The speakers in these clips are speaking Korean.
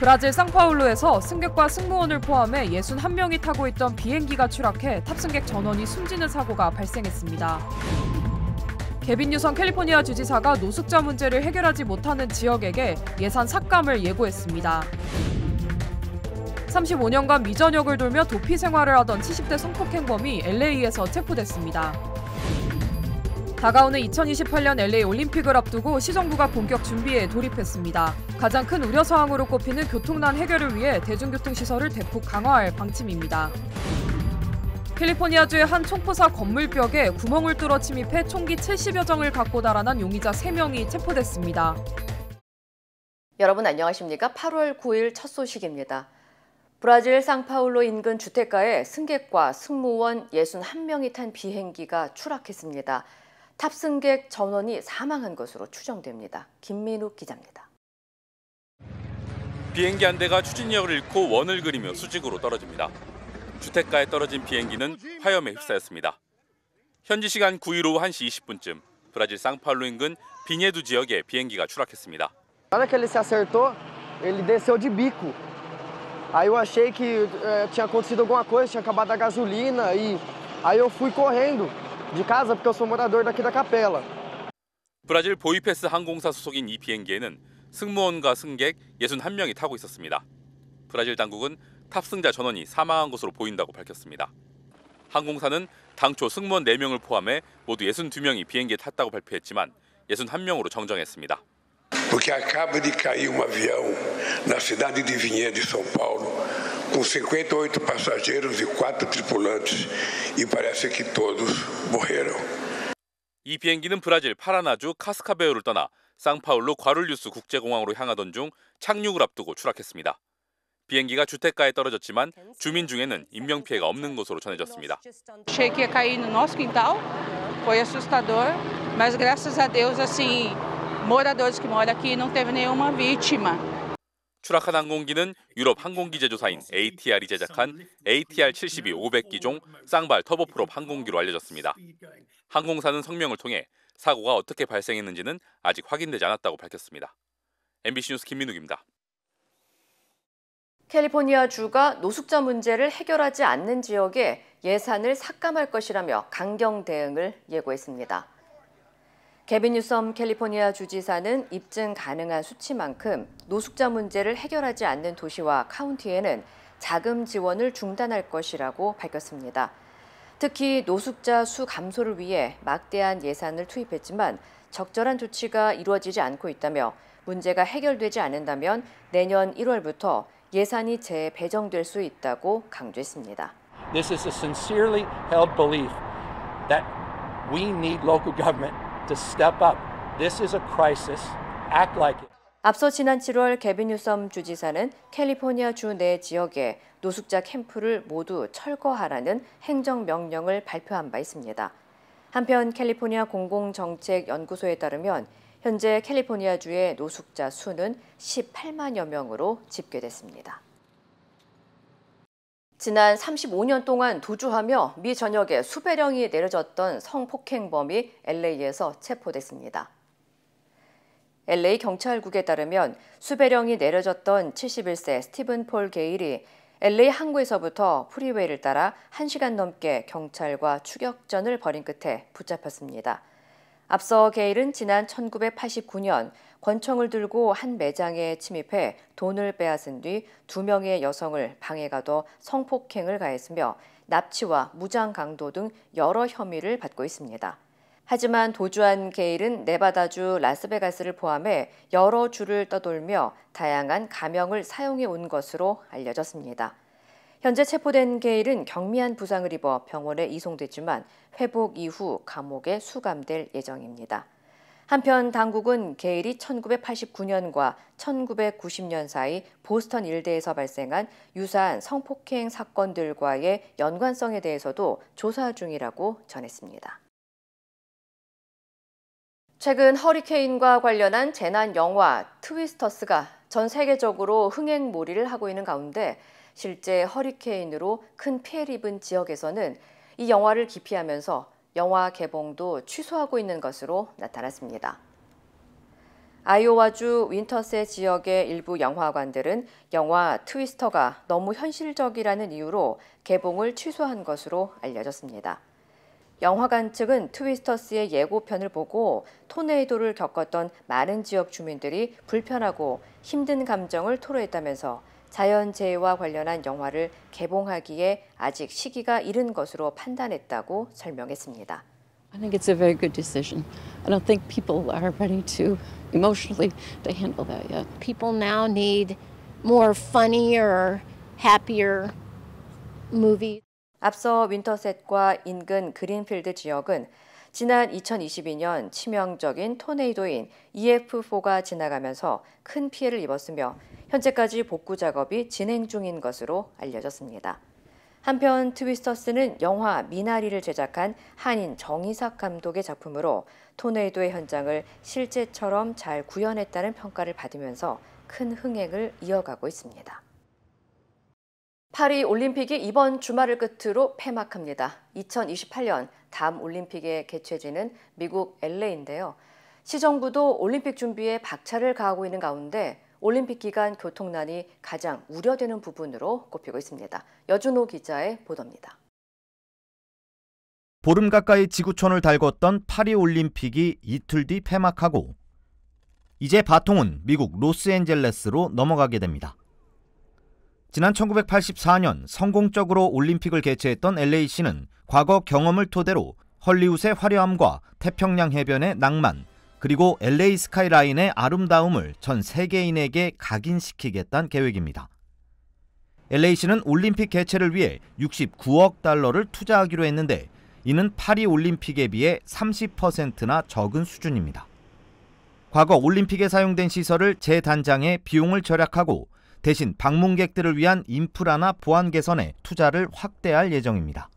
브라질 상파울루에서 승객과 승무원을 포함해 61명이 타고 있던 비행기가 추락해 탑승객 전원이 숨지는 사고가 발생했습니다. 개빈 뉴섬 캘리포니아 주지사가 노숙자 문제를 해결하지 못하는 지역에게 예산 삭감을 예고했습니다. 35년간 미전역을 돌며 도피 생활을 하던 70대 성폭행범이 LA에서 체포됐습니다. 다가오는 2028년 LA 올림픽을 앞두고 시정부가 본격 준비에 돌입했습니다. 가장 큰 우려사항으로 꼽히는 교통난 해결을 위해 대중교통시설을 대폭 강화할 방침입니다. 캘리포니아주의 한 총포사 건물벽에 구멍을 뚫어 침입해 총기 70여 정을 갖고 달아난 용의자 3명이 체포됐습니다. 여러분 안녕하십니까? 8월 9일 첫 소식입니다. 브라질 상파울루 인근 주택가에 승객과 승무원 61명이 탄 비행기가 추락했습니다. 탑승객 전원이 사망한 것으로 추정됩니다. 김민욱 기자입니다. 비행기 한 대가 추진력을 잃고 원을 그리며 수직으로 떨어집니다. 주택가에 떨어진 비행기는 화염에 휩싸였습니다. 현지 시간 9일 오후 1시 20분쯤 브라질 상파울루 인근 비네두 지역에 비행기가 추락했습니다. Na hora que ele se acertou, ele desceu de bico. Aí eu achei que tinha acontecido alguma coisa, tinha acabado a gasolina e aí eu fui correndo de casa porque eu sou morador daqui da Capela. 브라질 보이패스 항공사 소속인 이 비행기에는 승무원과 승객 61명이 타고 있었습니다. 브라질 당국은 탑승자 전원이 사망한 것으로 보인다고 밝혔습니다. 항공사는 당초 승무원 4명을 포함해 모두 62명이 비행기에 탔다고 발표했지만 61명으로 정정했습니다. Porque acaba de cair avião na cidade de Vinhedo, São Paulo, com 58 passageiros e 4 tripulantes, e parece que todos morreram. 이 비행기는 브라질 파라나주 카스카베오를 떠나 상파울루 과룰류스 국제공항으로 향하던 중 착륙을 앞두고 추락했습니다. 비행기가 주택가에 떨어졌지만 주민 중에는 인명피해가 없는 것으로 전해졌습니다. Achei que ia cair no nosso quintal. Foi assustador, mas graças a Deus assim, moradores que moram aqui não teve nenhuma vítima. 추락한 항공기는 유럽 항공기 제조사인 ATR이 제작한 ATR-72-500기종 쌍발 터보프롭 항공기로 알려졌습니다. 항공사는 성명을 통해 사고가 어떻게 발생했는지는 아직 확인되지 않았다고 밝혔습니다. MBC 뉴스 김민욱입니다. 캘리포니아주가 노숙자 문제를 해결하지 않는 지역에 예산을 삭감할 것이라며 강경 대응을 예고했습니다. 개빈 뉴섬 캘리포니아 주지사는 입증 가능한 수치만큼 노숙자 문제를 해결하지 않는 도시와 카운티에는 자금 지원을 중단할 것이라고 밝혔습니다. 특히 노숙자 수 감소를 위해 막대한 예산을 투입했지만 적절한 조치가 이루어지지 않고 있다며 문제가 해결되지 않는다면 내년 1월부터 예산이 재배정될 수 있다고 강조했습니다. This is a sincerely held belief that we need local government to step up. This is a crisis. Act like it. 앞서 지난 7월 개빈 뉴섬 주지사는 캘리포니아 주 내 지역에 노숙자 캠프를 모두 철거하라는 행정명령을 발표한 바 있습니다. 한편 캘리포니아 공공정책연구소에 따르면 현재 캘리포니아주의 노숙자 수는 18만여 명으로 집계됐습니다. 지난 35년 동안 도주하며 미 전역에 수배령이 내려졌던 성폭행범이 LA에서 체포됐습니다. LA 경찰국에 따르면 수배령이 내려졌던 71세 스티븐 폴 게일이 LA 항구에서부터 프리웨이를 따라 1시간 넘게 경찰과 추격전을 벌인 끝에 붙잡혔습니다. 앞서 게일은 지난 1989년 권총을 들고 한 매장에 침입해 돈을 빼앗은 뒤 2명의 여성을 방에 가둬 성폭행을 가했으며 납치와 무장 강도 등 여러 혐의를 받고 있습니다. 하지만 도주한 게일은 네바다주 라스베가스를 포함해 여러 주를 떠돌며 다양한 가명을 사용해 온 것으로 알려졌습니다. 현재 체포된 게일은 경미한 부상을 입어 병원에 이송됐지만 회복 이후 감옥에 수감될 예정입니다. 한편 당국은 게일이 1989년과 1990년 사이 보스턴 일대에서 발생한 유사한 성폭행 사건들과의 연관성에 대해서도 조사 중이라고 전했습니다. 최근 허리케인과 관련한 재난 영화 트위스터스가 전 세계적으로 흥행몰이를 하고 있는 가운데 실제 허리케인으로 큰 피해를 입은 지역에서는 이 영화를 기피하면서 영화 개봉도 취소하고 있는 것으로 나타났습니다. 아이오와주 윈터셋 지역의 일부 영화관들은 영화 트위스터가 너무 현실적이라는 이유로 개봉을 취소한 것으로 알려졌습니다. 영화관 측은 트위스터스의 예고편을 보고 토네이도를 겪었던 많은 지역 주민들이 불편하고 힘든 감정을 토로했다면서 자연재해와 관련한 영화를 개봉하기에 아직 시기가 이른 것으로 판단했다고 설명했습니다. I think it's a very good decision. I don't think people are ready to emotionally to handle that yet. People now need more funnier, happier movies. 앞서 윈터셋과 인근 그린필드 지역은 지난 2022년 치명적인 토네이도인 EF4가 지나가면서 큰 피해를 입었으며 현재까지 복구 작업이 진행 중인 것으로 알려졌습니다. 한편 트위스터스는 영화 미나리를 제작한 한인 정이삭 감독의 작품으로 토네이도의 현장을 실제처럼 잘 구현했다는 평가를 받으면서 큰 흥행을 이어가고 있습니다. 파리 올림픽이 이번 주말을 끝으로 폐막합니다. 2028년 다음 올림픽의 개최지는 미국 LA인데요. 시정부도 올림픽 준비에 박차를 가하고 있는 가운데 올림픽 기간 교통난이 가장 우려되는 부분으로 꼽히고 있습니다. 여준호 기자의 보도입니다. 보름 가까이 지구촌을 달궜던 파리 올림픽이 이틀 뒤 폐막하고 이제 바통은 미국 로스앤젤레스로 넘어가게 됩니다. 지난 1984년 성공적으로 올림픽을 개최했던 LA시는 과거 경험을 토대로 헐리우드의 화려함과 태평양 해변의 낭만, 그리고 LA 스카이라인의 아름다움을 전 세계인에게 각인시키겠다는 계획입니다. LA시는 올림픽 개최를 위해 69억 달러를 투자하기로 했는데 이는 파리 올림픽에 비해 30%나 적은 수준입니다. 과거 올림픽에 사용된 시설을 재단장해 비용을 절약하고 대신 방문객들을 위한 인프라나 보안 개선에 투자를 확대할 예정입니다.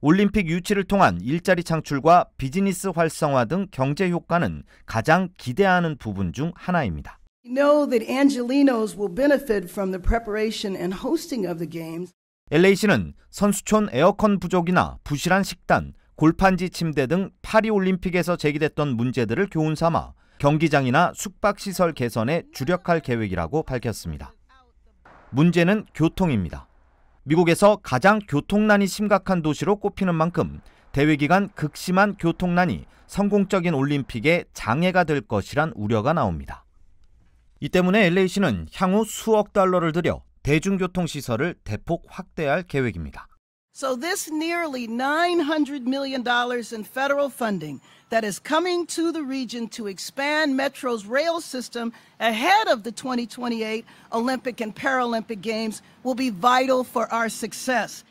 올림픽 유치를 통한 일자리 창출과 비즈니스 활성화 등 경제 효과는 가장 기대하는 부분 중 하나입니다. We know that Angelenos will benefit from the preparation and hosting of the games. LA시는 선수촌 에어컨 부족이나 부실한 식단, 골판지 침대 등 파리 올림픽에서 제기됐던 문제들을 교훈 삼아 경기장이나 숙박시설 개선에 주력할 계획이라고 밝혔습니다. 문제는 교통입니다. 미국에서 가장 교통난이 심각한 도시로 꼽히는 만큼 대회 기간 극심한 교통난이 성공적인 올림픽에 장애가 될 것이란 우려가 나옵니다. 이 때문에 LA시는 향후 수억 달러를 들여 대중교통시설을 대폭 확대할 계획입니다. So this nearly $900 million in federal funding that is coming to the region to expand Metro's rail system ahead of the 2028 Olympic and Paralympic Games will be vital for our success.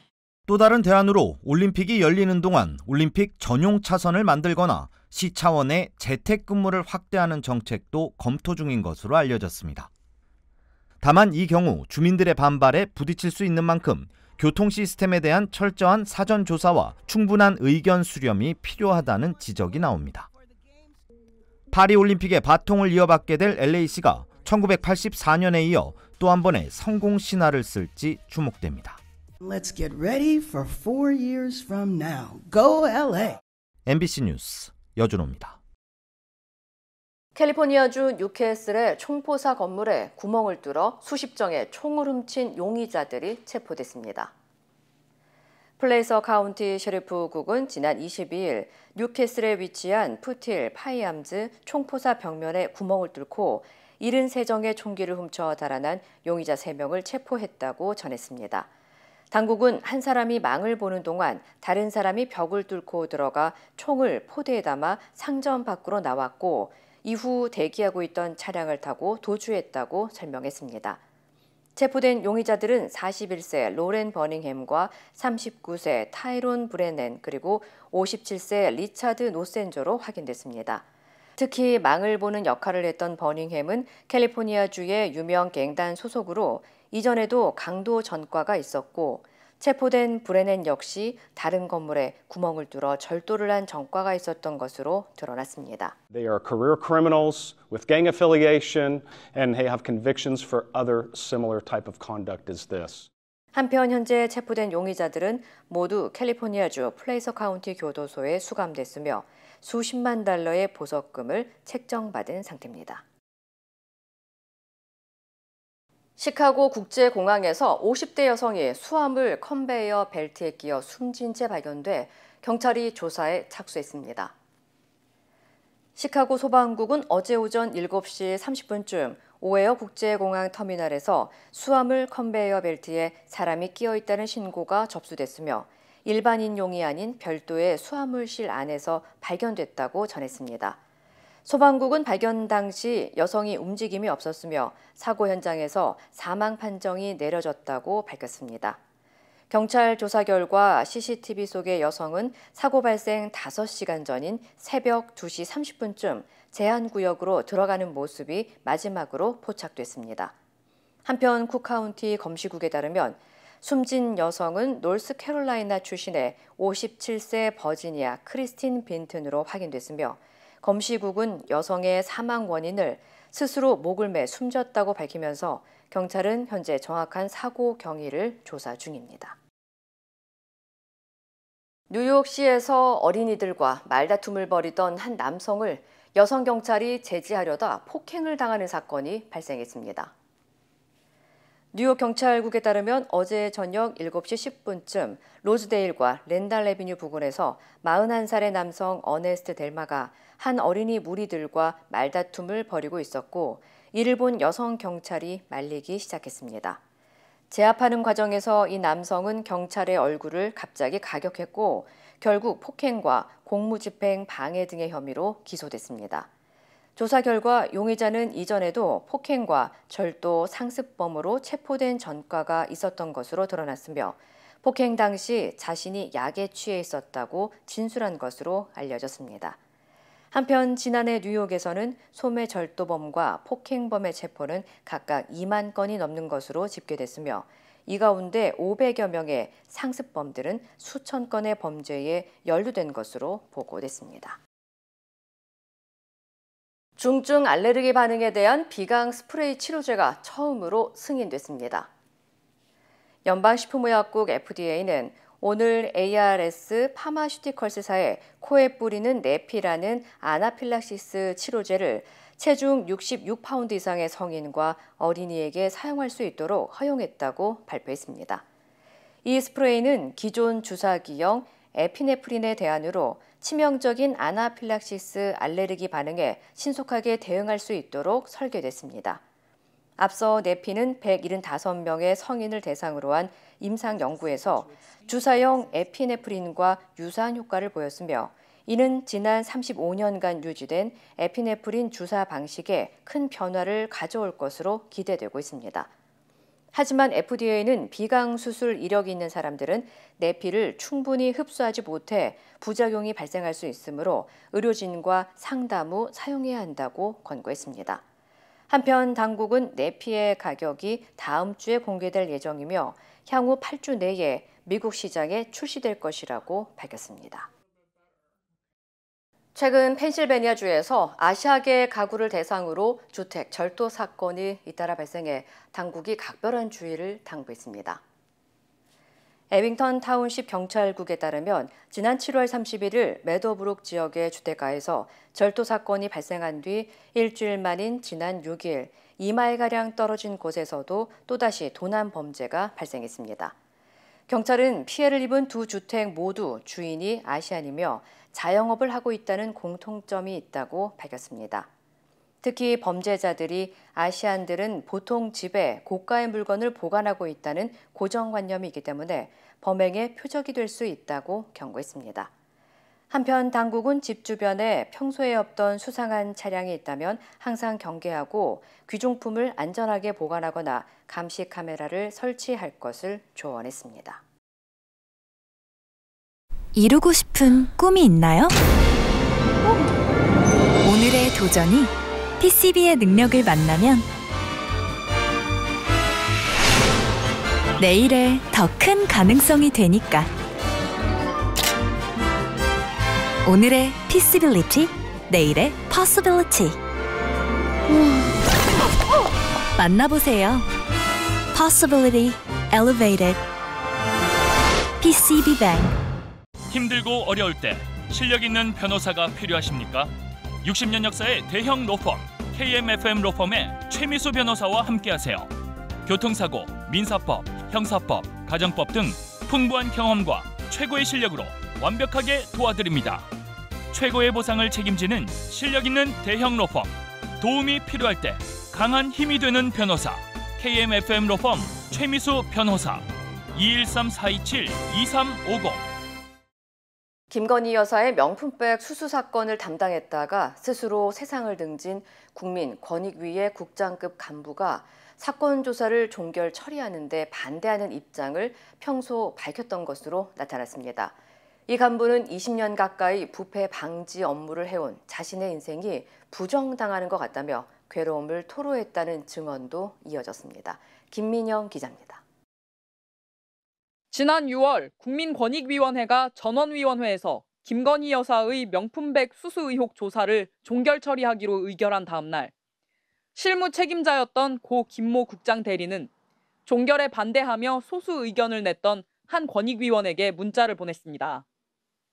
또 다른 대안으로 올림픽이 열리는 동안 올림픽 전용 차선을 만들거나 시 차원의 재택근무를 확대하는 정책도 검토 중인 것으로 알려졌습니다. 다만 이 경우 주민들의 반발에 부딪힐 수 있는 만큼 교통 시스템에 대한 철저한 사전 조사와 충분한 의견 수렴이 필요하다는 지적이 나옵니다. 파리 올림픽의 바통을 이어받게 될 LA시가 1984년에 이어 또 한 번의 성공 신화를 쓸지 주목됩니다. Let's get ready for 4 years from now. Go LA. MBC 뉴스 여준호입니다. 캘리포니아주 뉴캐슬의 총포사 건물에 구멍을 뚫어 수십 정의 총을 훔친 용의자들이 체포됐습니다. 플레이서 카운티 셰리프국은 지난 22일 뉴캐슬에 위치한 푸틸 파이암즈 총포사 벽면에 구멍을 뚫고 73정의 총기를 훔쳐 달아난 용의자 3명을 체포했다고 전했습니다. 당국은 한 사람이 망을 보는 동안 다른 사람이 벽을 뚫고 들어가 총을 포대에 담아 상점 밖으로 나왔고 이후 대기하고 있던 차량을 타고 도주했다고 설명했습니다. 체포된 용의자들은 41세 로렌 버닝햄과 39세 타이론 브레넨 그리고 57세 리차드 노센조로 확인됐습니다. 특히 망을 보는 역할을 했던 버닝햄은 캘리포니아주의 유명 갱단 소속으로 이전에도 강도 전과가 있었고 체포된 브레넨 역시 다른 건물에 구멍을 뚫어 절도를 한 전과가 있었던 것으로 드러났습니다. They are career criminals with gang affiliation and they have convictions for other similar type of conduct as this. 한편 현재 체포된 용의자들은 모두 캘리포니아주 플레이서 카운티 교도소에 수감됐으며 수십만 달러의 보석금을 책정받은 상태입니다. 시카고 국제공항에서 50대 여성이 수화물 컨베이어 벨트에 끼어 숨진 채 발견돼 경찰이 조사에 착수했습니다. 시카고 소방국은 어제 오전 7시 30분쯤 오헤어 국제공항 터미널에서 수화물 컨베이어 벨트에 사람이 끼어 있다는 신고가 접수됐으며 일반인용이 아닌 별도의 수화물실 안에서 발견됐다고 전했습니다. 소방국은 발견 당시 여성이 움직임이 없었으며 사고 현장에서 사망 판정이 내려졌다고 밝혔습니다. 경찰 조사 결과 CCTV 속의 여성은 사고 발생 5시간 전인 새벽 2시 30분쯤 제한구역으로 들어가는 모습이 마지막으로 포착됐습니다. 한편 쿡카운티 검시국에 따르면 숨진 여성은 노스캐롤라이나 출신의 57세 버지니아 크리스틴 빈튼으로 확인됐으며 검시국은 여성의 사망 원인을 스스로 목을 매 숨졌다고 밝히면서 경찰은 현재 정확한 사고 경위를 조사 중입니다. 뉴욕시에서 어린이들과 말다툼을 벌이던 한 남성을 여성 경찰이 제지하려다 폭행을 당하는 사건이 발생했습니다. 뉴욕 경찰국에 따르면 어제 저녁 7시 10분쯤 로즈데일과 랜달 애비뉴 부근에서 41살의 남성 어네스트 델마가 한 어린이 무리들과 말다툼을 벌이고 있었고 이를 본 여성 경찰이 말리기 시작했습니다. 제압하는 과정에서 이 남성은 경찰의 얼굴을 갑자기 가격했고 결국 폭행과 공무집행 방해 등의 혐의로 기소됐습니다. 조사 결과 용의자는 이전에도 폭행과 절도 상습범으로 체포된 전과가 있었던 것으로 드러났으며 폭행 당시 자신이 약에 취해 있었다고 진술한 것으로 알려졌습니다. 한편 지난해 뉴욕에서는 소매절도범과 폭행범의 체포는 각각 2만 건이 넘는 것으로 집계됐으며 이 가운데 500여 명의 상습범들은 수천 건의 범죄에 연루된 것으로 보고됐습니다. 중증 알레르기 반응에 대한 비강 스프레이 치료제가 처음으로 승인됐습니다. 연방식품의약국 FDA는 오늘 ARS 파마슈티컬스사에 코에 뿌리는 네피라는 아나필락시스 치료제를 체중 66파운드 이상의 성인과 어린이에게 사용할 수 있도록 허용했다고 발표했습니다. 이 스프레이는 기존 주사기형 에피네프린의 대안으로 치명적인 아나필락시스 알레르기 반응에 신속하게 대응할 수 있도록 설계됐습니다. 앞서 네피는 175명의 성인을 대상으로 한 임상 연구에서 주사형 에피네프린과 유사한 효과를 보였으며 이는 지난 35년간 유지된 에피네프린 주사 방식에 큰 변화를 가져올 것으로 기대되고 있습니다. 하지만 FDA는 비강 수술 이력이 있는 사람들은 네피를 충분히 흡수하지 못해 부작용이 발생할 수 있으므로 의료진과 상담 후 사용해야 한다고 권고했습니다. 한편 당국은 네피의 가격이 다음 주에 공개될 예정이며 향후 8주 내에 미국 시장에 출시될 것이라고 밝혔습니다. 최근 펜실베니아주에서 아시아계 가구를 대상으로 주택 절도 사건이 잇따라 발생해 당국이 각별한 주의를 당부했습니다. 에빙턴 타운십 경찰국에 따르면 지난 7월 31일 매더브룩 지역의 주택가에서 절도 사건이 발생한 뒤 일주일 만인 지난 6일 2마일가량 떨어진 곳에서도 또다시 도난 범죄가 발생했습니다. 경찰은 피해를 입은 두 주택 모두 주인이 아시안이며 자영업을 하고 있다는 공통점이 있다고 밝혔습니다. 특히 범죄자들이 아시안들은 보통 집에 고가의 물건을 보관하고 있다는 고정관념이 있기 때문에 범행의 표적이 될 수 있다고 경고했습니다. 한편 당국은 집 주변에 평소에 없던 수상한 차량이 있다면 항상 경계하고 귀중품을 안전하게 보관하거나 감시 카메라를 설치할 것을 조언했습니다. 이루고 싶은 꿈이 있나요? 오늘의 도전이 PCB의 능력을 만나면 내일의 더 큰 가능성이 되니까. 오늘의 PCbility, 내일의 Possibility. 만나보세요. Possibility Elevated. PCB Bank. 힘들고 어려울 때 실력 있는 변호사가 필요하십니까? 60년 역사의 대형 로펌 KMFM 로펌의 최미수 변호사와 함께하세요. 교통사고, 민사법, 형사법, 가정법 등 풍부한 경험과 최고의 실력으로 완벽하게 도와드립니다. 최고의 보상을 책임지는 실력 있는 대형 로펌. 도움이 필요할 때 강한 힘이 되는 변호사. KMFM 로펌 최미수 변호사. 213-427-2350. 김건희 여사의 명품백 수수 사건을 담당했다가 스스로 세상을 등진 국민권익위의 국장급 간부가 사건 조사를 종결 처리하는 데 반대하는 입장을 평소 밝혔던 것으로 나타났습니다. 이 간부는 20년 가까이 부패 방지 업무를 해온 자신의 인생이 부정당하는 것 같다며 괴로움을 토로했다는 증언도 이어졌습니다. 김민영 기자입니다. 지난 6월 국민권익위원회가 전원위원회에서 김건희 여사의 명품백 수수 의혹 조사를 종결 처리하기로 의결한 다음 날 실무 책임자였던 고 김모 국장 대리는 종결에 반대하며 소수 의견을 냈던 한 권익위원에게 문자를 보냈습니다.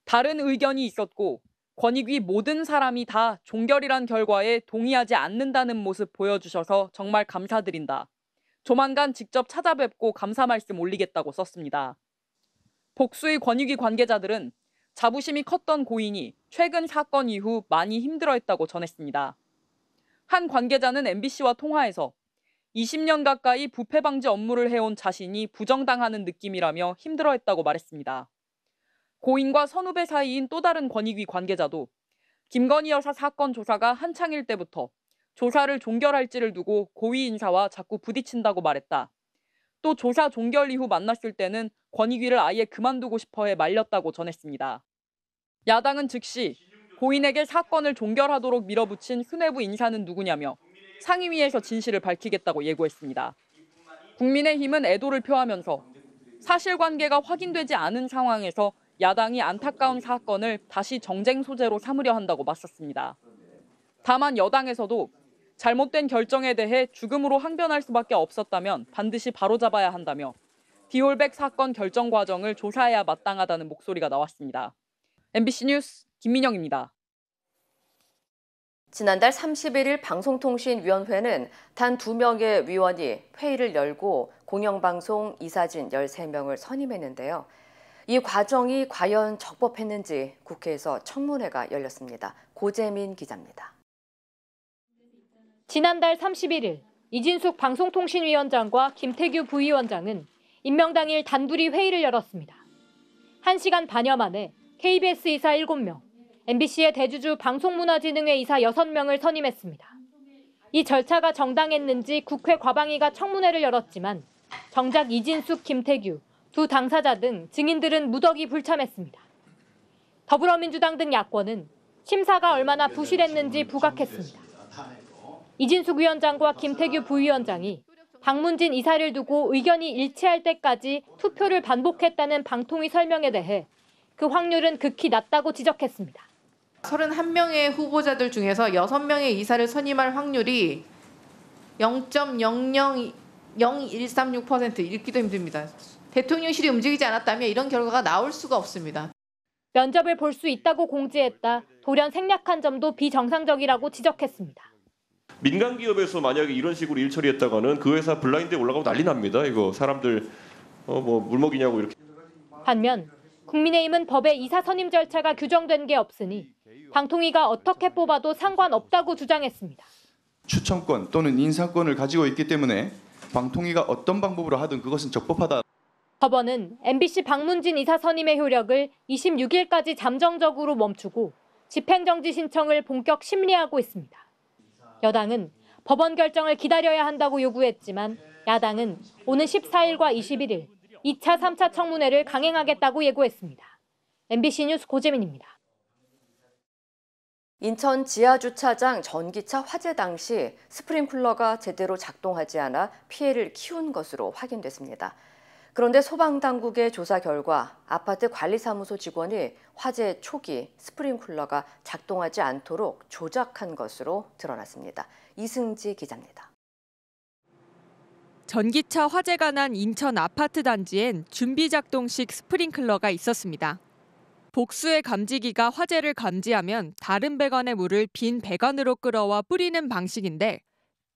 다른 의견이 있었고 권익위 모든 사람이 다 종결이란 결과에 동의하지 않는다는 모습 보여주셔서 정말 감사드린다. 조만간 직접 찾아뵙고 감사 말씀 올리겠다고 썼습니다. 복수의 권익위 관계자들은 자부심이 컸던 고인이 최근 사건 이후 많이 힘들어했다고 전했습니다. 한 관계자는 MBC와 통화에서 20년 가까이 부패 방지 업무를 해온 자신이 부정당하는 느낌이라며 힘들어했다고 말했습니다. 고인과 선후배 사이인 또 다른 권익위 관계자도 김건희 여사 사건 조사가 한창일 때부터 조사를 종결할지를 두고 고위 인사와 자꾸 부딪힌다고 말했다. 또 조사 종결 이후 만났을 때는 권익위를 아예 그만두고 싶어해 말렸다고 전했습니다. 야당은 즉시 고인에게 사건을 종결하도록 밀어붙인 수뇌부 인사는 누구냐며 상임위에서 진실을 밝히겠다고 예고했습니다. 국민의힘은 애도를 표하면서 사실관계가 확인되지 않은 상황에서 야당이 안타까운 사건을 다시 정쟁 소재로 삼으려 한다고 맞섰습니다. 다만 여당에서도 잘못된 결정에 대해 죽음으로 항변할 수밖에 없었다면 반드시 바로잡아야 한다며 디올백 사건 결정 과정을 조사해야 마땅하다는 목소리가 나왔습니다. MBC 뉴스 김민영입니다. 지난달 31일 방송통신위원회는 단 2명의 위원이 회의를 열고 공영방송 이사진 13명을 선임했는데요. 이 과정이 과연 적법했는지 국회에서 청문회가 열렸습니다. 고재민 기자입니다. 지난달 31일 이진숙 방송통신위원장과 김태규 부위원장은 임명 당일 단둘이 회의를 열었습니다. 1시간 반여 만에 KBS 이사 7명, MBC의 대주주 방송문화진흥회 이사 6명을 선임했습니다. 이 절차가 정당했는지 국회 과방위가 청문회를 열었지만 정작 이진숙, 김태규 두 당사자 등 증인들은 무더기 불참했습니다. 더불어민주당 등 야권은 심사가 얼마나 부실했는지 부각했습니다. 이진숙 위원장과 김태규 부위원장이 박문진 이사를 두고 의견이 일치할 때까지 투표를 반복했다는 방통위 설명에 대해 그 확률은 극히 낮다고 지적했습니다. 31명의 후보자들 중에서 6명의 이사를 선임할 확률이 0.000136% 읽기도 힘듭니다. 대통령실이 움직이지 않았다면 이런 결과가 나올 수가 없습니다. 면접을 볼 수 있다고 공지했다 돌연 생략한 점도 비정상적이라고 지적했습니다. 민간 기업에서 만약에 이런 식으로 일 처리했다가는 그 회사 블라인드에 올라가고 난리 납니다. 이거 사람들 물먹이냐고 이렇게. 반면 국민의힘은 법에 이사 선임 절차가 규정된 게 없으니 방통위가 어떻게 뽑아도 상관없다고 주장했습니다. 추천권 또는 인사권을 가지고 있기 때문에 방통위가 어떤 방법으로 하든 그것은 적법하다. 법원은 MBC 박문진 이사 선임의 효력을 26일까지 잠정적으로 멈추고 집행정지 신청을 본격 심리하고 있습니다. 여당은 법원 결정을 기다려야 한다고 요구했지만 야당은 오는 14일과 21일 2차, 3차 청문회를 강행하겠다고 예고했습니다. MBC 뉴스 고재민입니다. 인천 지하주차장 전기차 화재 당시 스프링클러가 제대로 작동하지 않아 피해를 키운 것으로 확인됐습니다. 그런데 소방당국의 조사 결과 아파트 관리사무소 직원이 화재 초기 스프링클러가 작동하지 않도록 조작한 것으로 드러났습니다. 이승지 기자입니다. 전기차 화재가 난 인천 아파트 단지엔 준비 작동식 스프링클러가 있었습니다. 복수의 감지기가 화재를 감지하면 다른 배관의 물을 빈 배관으로 끌어와 뿌리는 방식인데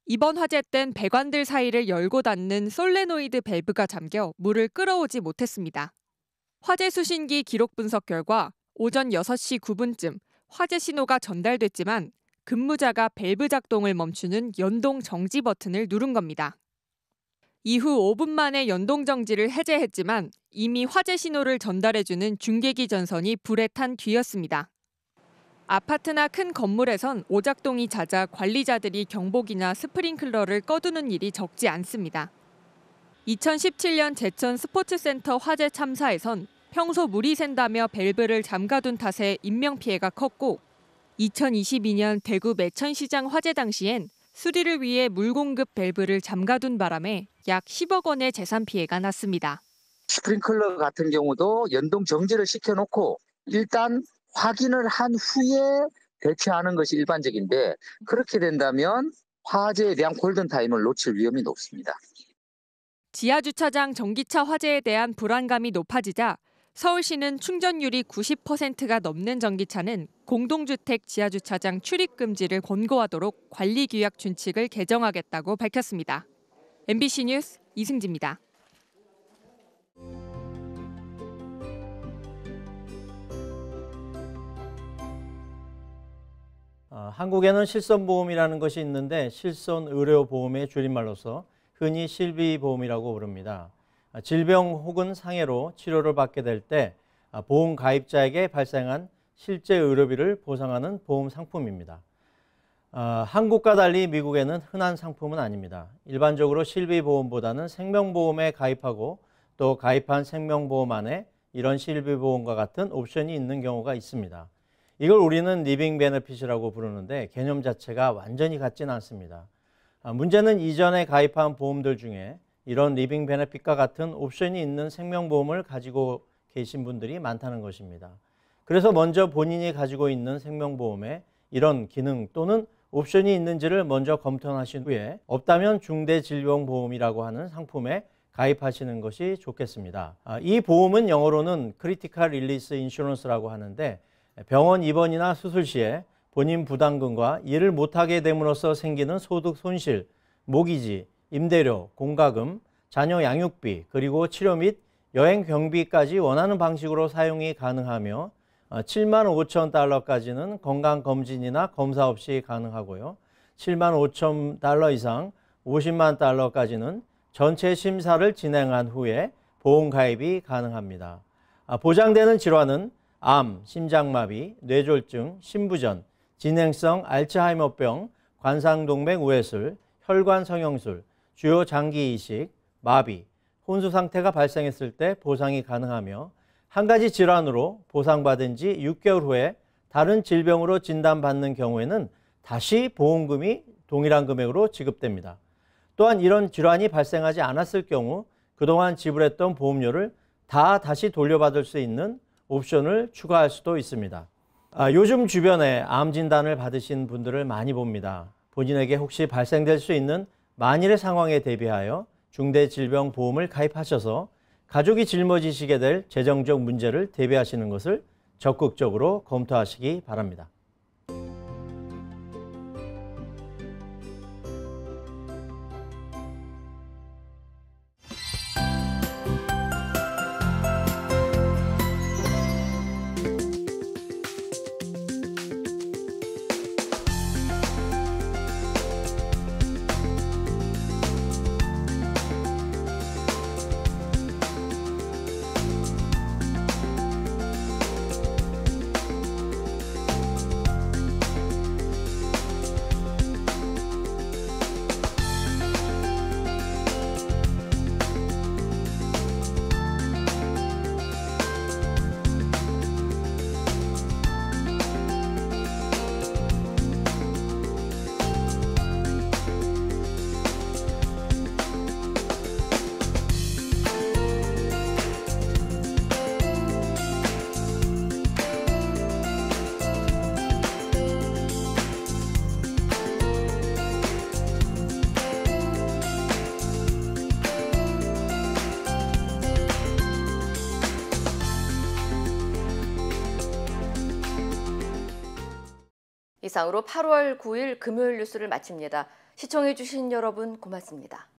이번 화재 땐 배관들 사이를 열고 닫는 솔레노이드 밸브가 잠겨 물을 끌어오지 못했습니다. 화재 수신기 기록 분석 결과 오전 6시 9분쯤 화재 신호가 전달됐지만 근무자가 밸브 작동을 멈추는 연동 정지 버튼을 누른 겁니다. 이후 5분 만에 연동 정지를 해제했지만 이미 화재 신호를 전달해주는 중계기 전선이 불에 탄 뒤였습니다. 아파트나 큰 건물에선 오작동이 잦아 관리자들이 경보기나 스프링클러를 꺼두는 일이 적지 않습니다. 2017년 제천 스포츠센터 화재 참사에선 평소 물이 샌다며 밸브를 잠가둔 탓에 인명피해가 컸고 2022년 대구 매천시장 화재 당시엔 수리를 위해 물 공급 밸브를 잠가둔 바람에 약 10억 원의 재산 피해가 났습니다. 스프링클러 같은 경우도 연동 정지를 시켜놓고 일단 확인을 한 후에 대처하는 것이 일반적인데 그렇게 된다면 화재에 대한 골든타임을 놓칠 위험이 높습니다. 지하주차장 전기차 화재에 대한 불안감이 높아지자 서울시는 충전율이 90%가 넘는 전기차는 공동주택 지하주차장 출입 금지를 권고하도록 관리규약 준칙을 개정하겠다고 밝혔습니다. MBC 뉴스 이승지입니다. 한국에는 실손보험이라는 것이 있는데 실손의료보험의 줄임말로서 흔히 실비보험이라고 부릅니다. 질병 혹은 상해로 치료를 받게 될 때 보험 가입자에게 발생한 실제 의료비를 보상하는 보험 상품입니다. 한국과 달리 미국에는 흔한 상품은 아닙니다. 일반적으로 실비보험보다는 생명보험에 가입하고 또 가입한 생명보험 안에 이런 실비보험과 같은 옵션이 있는 경우가 있습니다. 이걸 우리는 리빙 베네핏이라고 부르는데 개념 자체가 완전히 같지는 않습니다. 문제는 이전에 가입한 보험들 중에 이런 리빙 베네핏과 같은 옵션이 있는 생명보험을 가지고 계신 분들이 많다는 것입니다. 그래서 먼저 본인이 가지고 있는 생명보험에 이런 기능 또는 옵션이 있는지를 먼저 검토하신 후에 없다면 중대질병보험이라고 하는 상품에 가입하시는 것이 좋겠습니다. 이 보험은 영어로는 크리티컬 릴리스 인슈런스라고 하는데 병원 입원이나 수술 시에 본인 부담금과 일을 못하게 됨으로써 생기는 소득 손실, 모기지, 임대료, 공과금, 자녀 양육비, 그리고 치료 및 여행 경비까지 원하는 방식으로 사용이 가능하며 7만 5천 달러까지는 건강검진이나 검사 없이 가능하고요. 7만 5천 달러 이상 50만 달러까지는 전체 심사를 진행한 후에 보험 가입이 가능합니다. 보장되는 질환은 암, 심장마비, 뇌졸중, 심부전, 진행성 알츠하이머병, 관상동맥 우회술, 혈관 성형술, 주요 장기 이식, 마비, 혼수 상태가 발생했을 때 보상이 가능하며 한 가지 질환으로 보상받은 지 6개월 후에 다른 질병으로 진단받는 경우에는 다시 보험금이 동일한 금액으로 지급됩니다. 또한 이런 질환이 발생하지 않았을 경우 그동안 지불했던 보험료를 다시 돌려받을 수 있는 옵션을 추가할 수도 있습니다. 요즘 주변에 암 진단을 받으신 분들을 많이 봅니다. 본인에게 혹시 발생될 수 있는 만일의 상황에 대비하여 중대질병보험을 가입하셔서 가족이 짊어지시게 될 재정적 문제를 대비하시는 것을 적극적으로 검토하시기 바랍니다. 이상으로 8월 9일 금요일 뉴스를 마칩니다. 시청해주신 여러분 고맙습니다.